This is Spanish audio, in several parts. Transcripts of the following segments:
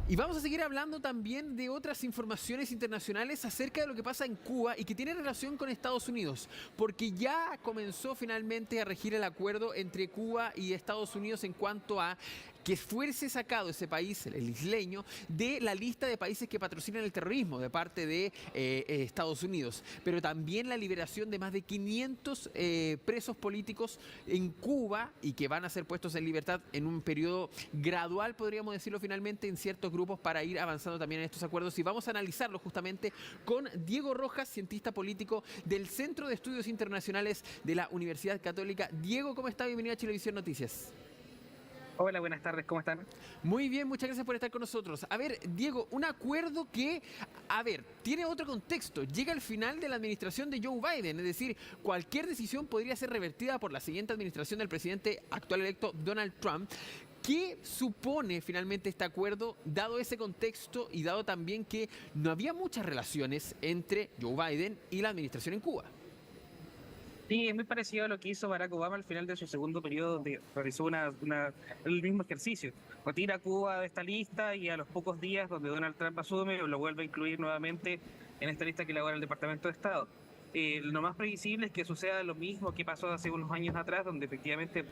Y vamos a seguir hablando también de otras informaciones internacionales acerca de lo que pasa en Cuba y que tiene relación con Estados Unidos, porque ya comenzó finalmente a regir el acuerdo entre Cuba y Estados Unidos en cuanto a que fuese sacado ese país, el isleño, de la lista de países que patrocinan el terrorismo de parte de Estados Unidos, pero también la liberación de más de 500 presos políticos en Cuba y que van a ser puestos en libertad en un periodo gradual, podríamos decirlo finalmente, en ciertos grupos para ir avanzando también en estos acuerdos. Y vamos a analizarlo justamente con Diego Rojas, cientista político del Centro de Estudios Internacionales de la Universidad Católica. Diego, ¿cómo está? Bienvenido a Chilevisión Noticias. Hola, buenas tardes, ¿cómo están? Muy bien, muchas gracias por estar con nosotros. A ver, Diego, un acuerdo que, tiene otro contexto. Llega al final de la administración de Joe Biden, es decir, cualquier decisión podría ser revertida por la siguiente administración del presidente actual electo Donald Trump. ¿Qué supone finalmente este acuerdo, dado ese contexto y dado también que no había muchas relaciones entre Joe Biden y la administración en Cuba? Sí, es muy parecido a lo que hizo Barack Obama al final de su segundo periodo, donde realizó el mismo ejercicio. Retira a Cuba de esta lista y a los pocos días, donde Donald Trump asume, lo vuelve a incluir nuevamente en esta lista que elabora el Departamento de Estado. Lo más previsible es que suceda lo mismo que pasó hace unos años atrás, donde efectivamente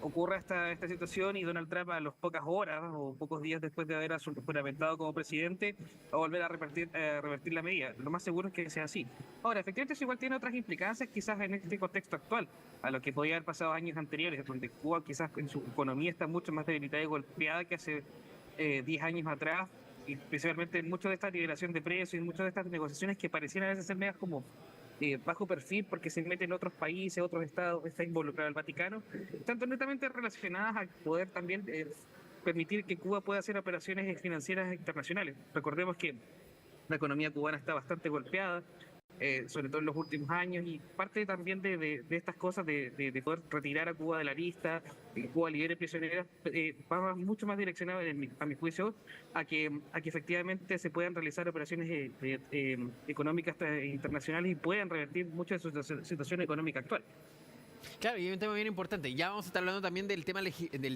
ocurra esta situación y Donald Trump a las pocas horas o pocos días después de haber juramentado como presidente va a volver a revertir la medida. Lo más seguro es que sea así. Ahora, efectivamente eso igual tiene otras implicancias quizás en este contexto actual, a lo que podía haber pasado años anteriores, donde Cuba quizás en su economía está mucho más debilitada y golpeada que hace 10 años atrás, y principalmente mucho de esta liberación de precios y muchas de estas negociaciones que parecieran a veces ser medias como bajo perfil porque se meten en otros países, otros estados, está involucrado el Vaticano, tanto netamente relacionadas a poder también permitir que Cuba pueda hacer operaciones financieras internacionales. Recordemos que la economía cubana está bastante golpeada, sobre todo en los últimos años, y parte también de estas cosas de poder retirar a Cuba de la lista, que Cuba libere prisioneros, va mucho más direccionado, a mi juicio, a que efectivamente se puedan realizar operaciones económicas internacionales y puedan revertir mucho de su situación económica actual. Claro, y hay un tema bien importante. Ya vamos a estar hablando también del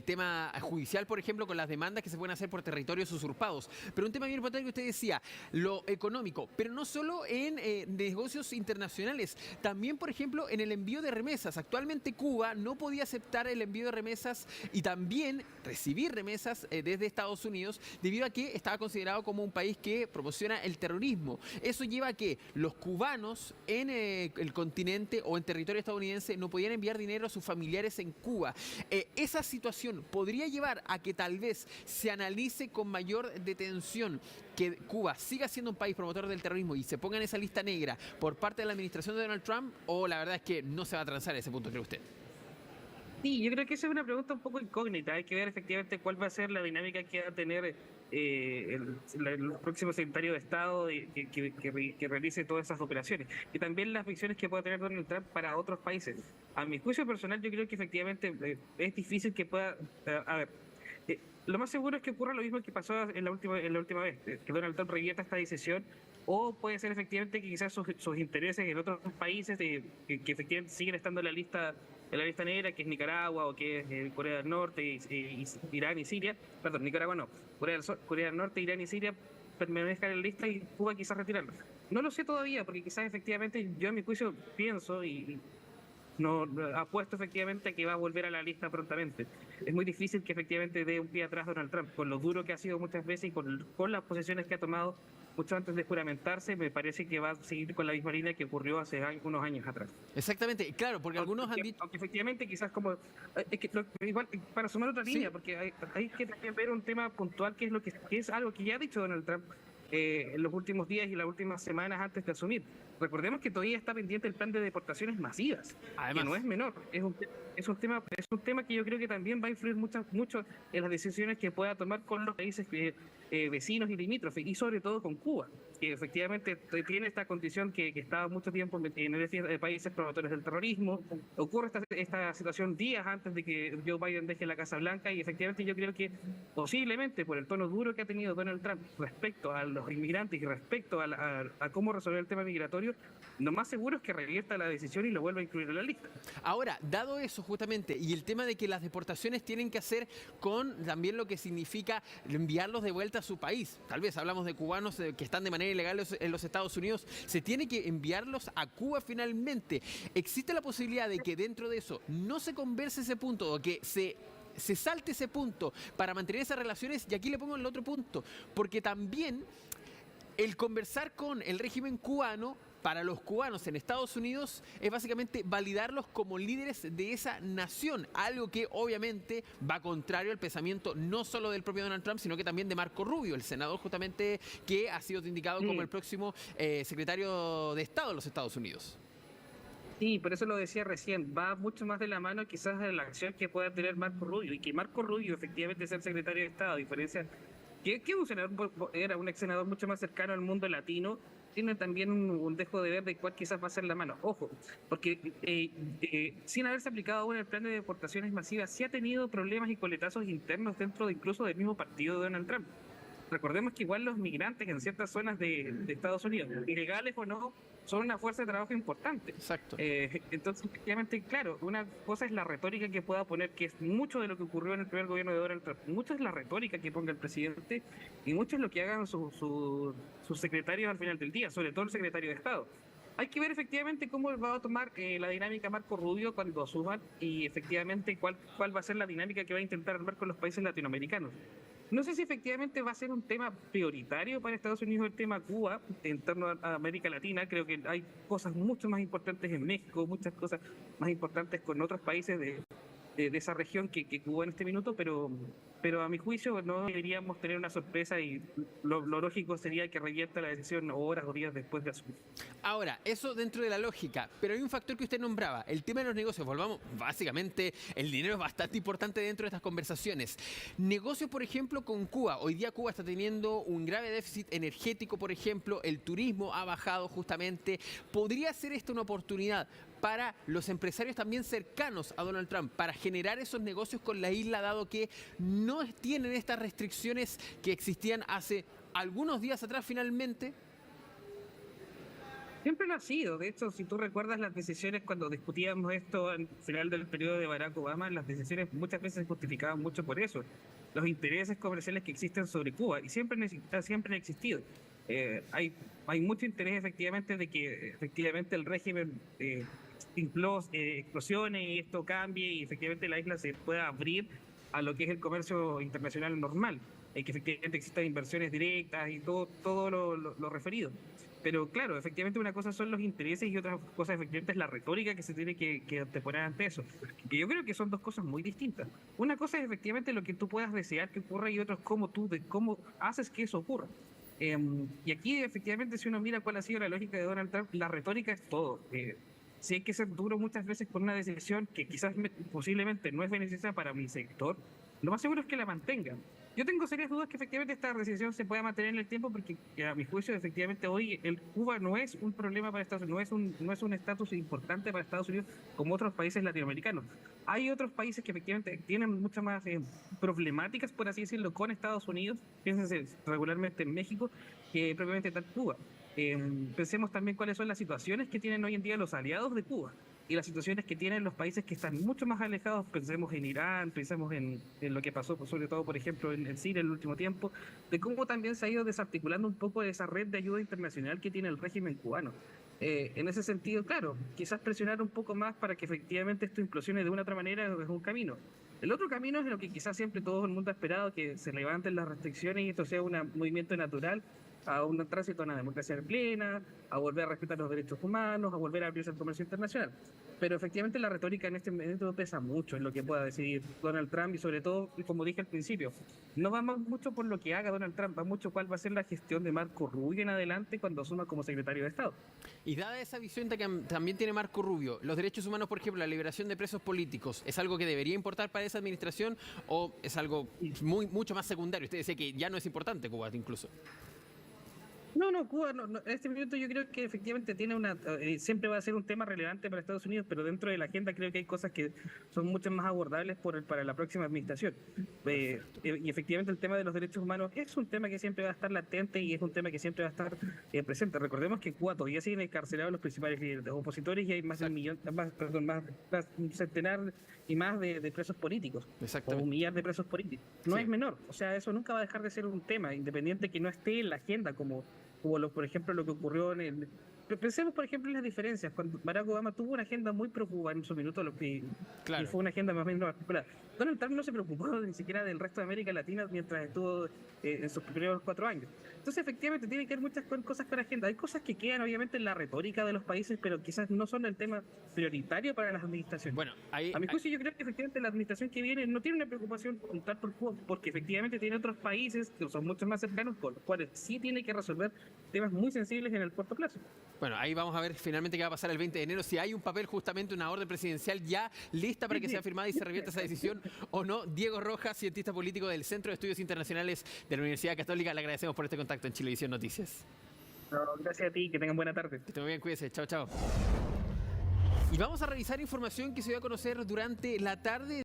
tema judicial, por ejemplo, con las demandas que se pueden hacer por territorios usurpados. Pero un tema bien importante que usted decía, lo económico, pero no solo en negocios internacionales, también, por ejemplo, en el envío de remesas. Actualmente Cuba no podía aceptar el envío de remesas y también recibir remesas desde Estados Unidos debido a que estaba considerado como un país que promociona el terrorismo. Eso lleva a que los cubanos en el continente o en territorio estadounidense no podían enviar dinero a sus familiares en Cuba. Esa situación podría llevar a que tal vez se analice con mayor detención que Cuba siga siendo un país promotor del terrorismo y se ponga en esa lista negra por parte de la administración de Donald Trump, o la verdad es que no se va a transar ese punto, ¿cree usted? Sí, yo creo que esa es una pregunta un poco incógnita. Hay que ver efectivamente cuál va a ser la dinámica que va a tener el próximo secretario de Estado que realice todas esas operaciones. Y también las visiones que pueda tener Donald Trump para otros países. A mi juicio personal, yo creo que efectivamente es difícil que pueda... lo más seguro es que ocurra lo mismo que pasó en la última vez, que Donald Trump revierta esta decisión, o puede ser efectivamente que quizás sus intereses en otros países que efectivamente siguen estando en la lista negra, que es Nicaragua o que es Corea del Norte, y Irán y Siria, perdón, Nicaragua no, Corea del Norte, Irán y Siria permanezcan en la lista y Cuba quizás retirarlo. No lo sé todavía, porque quizás efectivamente yo a mi juicio pienso y no apuesto efectivamente a que va a volver a la lista prontamente. Es muy difícil que efectivamente dé un pie atrás Donald Trump, con lo duro que ha sido muchas veces y con las posiciones que ha tomado mucho antes de juramentarse. Me parece que va a seguir con la misma línea que ocurrió hace unos años atrás. Exactamente, claro, porque algunos han dicho... Aunque efectivamente quizás como... igual, para sumar otra línea, Sí. porque hay que también ver un tema puntual que es algo que ya ha dicho Donald Trump en los últimos días y las últimas semanas antes de asumir. Recordemos que todavía está pendiente el plan de deportaciones masivas, Además, que no es menor. Es un tema que yo creo que también va a influir mucho en las decisiones que pueda tomar con los países vecinos y limítrofes, y sobre todo con Cuba, que efectivamente tiene esta condición que estaba mucho tiempo en el países promotores del terrorismo. Ocurre esta situación días antes de que Joe Biden deje la Casa Blanca, y efectivamente yo creo que posiblemente por el tono duro que ha tenido Donald Trump respecto a los inmigrantes y respecto a cómo resolver el tema migratorio, ejercicio, lo más seguro es que revierta la decisión y lo vuelva a incluir en la lista. Ahora, dado eso justamente, y el tema de que las deportaciones tienen que hacer con también lo que significa enviarlos de vuelta a su país, tal vez hablamos de cubanos que están de manera ilegal en los Estados Unidos, se tiene que enviarlos a Cuba finalmente. ¿Existe la posibilidad de que dentro de eso no se converse ese punto o que se salte ese punto para mantener esas relaciones? Y aquí le pongo el otro punto, porque también el conversar con el régimen cubano para los cubanos en Estados Unidos es básicamente validarlos como líderes de esa nación, algo que obviamente va contrario al pensamiento no solo del propio Donald Trump, sino que también de Marco Rubio, el senador justamente que ha sido indicado como el próximo secretario de Estado de los Estados Unidos. Sí, por eso lo decía recién, va mucho más de la mano quizás de la acción que pueda tener Marco Rubio, y que Marco Rubio efectivamente sea el secretario de Estado, a diferencia que un senador, era un ex senador mucho más cercano al mundo latino, tiene también un dejo de ver de cuál quizás va a ser la mano. Ojo, porque sin haberse aplicado aún el plan de deportaciones masivas, sí ha tenido problemas y coletazos internos dentro incluso del mismo partido de Donald Trump. Recordemos que igual los migrantes en ciertas zonas de Estados Unidos, ilegales o no, son una fuerza de trabajo importante. Exacto. Entonces, efectivamente, claro, una cosa es la retórica que pueda poner, que es mucho de lo que ocurrió en el primer gobierno de Donald Trump, mucho es la retórica que ponga el presidente y mucho es lo que hagan sus secretarios al final del día, sobre todo el secretario de Estado. Hay que ver efectivamente cómo va a tomar la dinámica Marco Rubio cuando suban y efectivamente cuál va a ser la dinámica que va a intentar armar con los países latinoamericanos. No sé si efectivamente va a ser un tema prioritario para Estados Unidos el tema Cuba en torno a América Latina. Creo que hay cosas mucho más importantes en México, muchas cosas más importantes con otros países de esa región que Cuba en este minuto, pero a mi juicio no deberíamos tener una sorpresa y lo lógico sería que revierta la decisión horas o días después de asumir. Ahora, eso dentro de la lógica, pero hay un factor que usted nombraba, el tema de los negocios. Volvamos, básicamente el dinero es bastante importante dentro de estas conversaciones. Negocios, por ejemplo, con Cuba. Hoy día Cuba está teniendo un grave déficit energético, por ejemplo, el turismo ha bajado justamente. ¿Podría ser esta una oportunidad para los empresarios también cercanos a Donald Trump, para generar esos negocios con la isla, dado que no tienen estas restricciones que existían hace algunos días atrás finalmente? Siempre lo ha sido. De hecho, si tú recuerdas las decisiones cuando discutíamos esto al final del periodo de Barack Obama, las decisiones muchas veces se justificaban mucho por eso. Los intereses comerciales que existen sobre Cuba, y siempre han existido. Hay mucho interés efectivamente de que efectivamente el régimen explosione y esto cambie y efectivamente la isla se pueda abrir a lo que es el comercio internacional normal, y que efectivamente existan inversiones directas y todo lo referido. Pero claro, efectivamente una cosa son los intereses y otra cosa efectivamente es la retórica que se tiene que anteponer ante eso. Que yo creo que son dos cosas muy distintas. Una cosa es efectivamente lo que tú puedas desear que ocurra y otra es cómo haces que eso ocurra. Y aquí efectivamente si uno mira cuál ha sido la lógica de Donald Trump, la retórica es todo. Si hay que ser duro muchas veces con una decisión que quizás posiblemente no es beneficiosa para mi sector, lo más seguro es que la mantengan. Yo tengo serias dudas que efectivamente esta decisión se pueda mantener en el tiempo porque a mi juicio efectivamente hoy Cuba no es un problema para Estados Unidos, no es un estatus importante para Estados Unidos como otros países latinoamericanos. Hay otros países que efectivamente tienen muchas más problemáticas, por así decirlo, con Estados Unidos, piénsense regularmente en México, que propiamente tal Cuba. Pensemos también cuáles son las situaciones que tienen hoy en día los aliados de Cuba y las situaciones que tienen los países que están mucho más alejados. Pensemos en Irán, pensemos en lo que pasó sobre todo, por ejemplo, en Siria en el último tiempo, de cómo también se ha ido desarticulando un poco esa red de ayuda internacional que tiene el régimen cubano. En ese sentido, claro, quizás presionar un poco más para que efectivamente esto implosione de una otra manera es un camino. El otro camino es lo que quizás siempre todo el mundo ha esperado, que se levanten las restricciones y esto sea un movimiento natural a un tránsito a una democracia plena, a volver a respetar los derechos humanos, a volver a abrirse al comercio internacional. Pero efectivamente la retórica en este momento pesa mucho en lo que pueda decidir Donald Trump y sobre todo, como dije al principio, no va mucho por lo que haga Donald Trump, va mucho cuál va a ser la gestión de Marco Rubio en adelante cuando asuma como secretario de Estado. Y dada esa visión que también tiene Marco Rubio, los derechos humanos, por ejemplo, la liberación de presos políticos, ¿es algo que debería importar para esa administración o es algo mucho más secundario? Usted decía que ya no es importante Cuba incluso. No, Cuba en este momento yo creo que efectivamente tiene siempre va a ser un tema relevante para Estados Unidos, pero dentro de la agenda creo que hay cosas que son mucho más abordables para la próxima administración. Y efectivamente el tema de los derechos humanos es un tema que siempre va a estar latente y es un tema que siempre va a estar presente. Recordemos que en Cuba todavía siguen encarcelados los principales líderes opositores y hay más de un millón, más un centenar y más de presos políticos, o Exactamente. un millar de presos políticos. No Sí. es menor, o sea, eso nunca va a dejar de ser un tema, independiente que no esté en la agenda por ejemplo, lo que ocurrió Pensemos, por ejemplo, en las diferencias. Cuando Barack Obama tuvo una agenda muy preocupada en su minuto, y Claro. fue una agenda más o menos particular. Donald Trump no se preocupó ni siquiera del resto de América Latina mientras estuvo en sus primeros 4 años. Entonces, efectivamente, tiene que haber muchas cosas con agenda. Hay cosas que quedan, obviamente, en la retórica de los países, pero quizás no son el tema prioritario para las administraciones. Bueno, ahí, A mi juicio, yo creo que efectivamente la administración que viene no tiene una preocupación tal por Cuba, porque efectivamente tiene otros países que son mucho más cercanos, con los cuales sí tiene que resolver temas muy sensibles en el corto plazo. bueno, ahí vamos a ver finalmente qué va a pasar el 20 de enero, si hay un papel, justamente una orden presidencial ya lista para que sea firmada y se revierta esa decisión o no. Diego Rojas, cientista político del Centro de Estudios Internacionales de la Universidad Católica, le agradecemos por este contacto en Chilevisión Noticias. No, gracias a ti, que tengan buena tarde. Que esté muy bien, cuídese. Chao, chao. Y vamos a revisar información que se dio a conocer durante la tarde.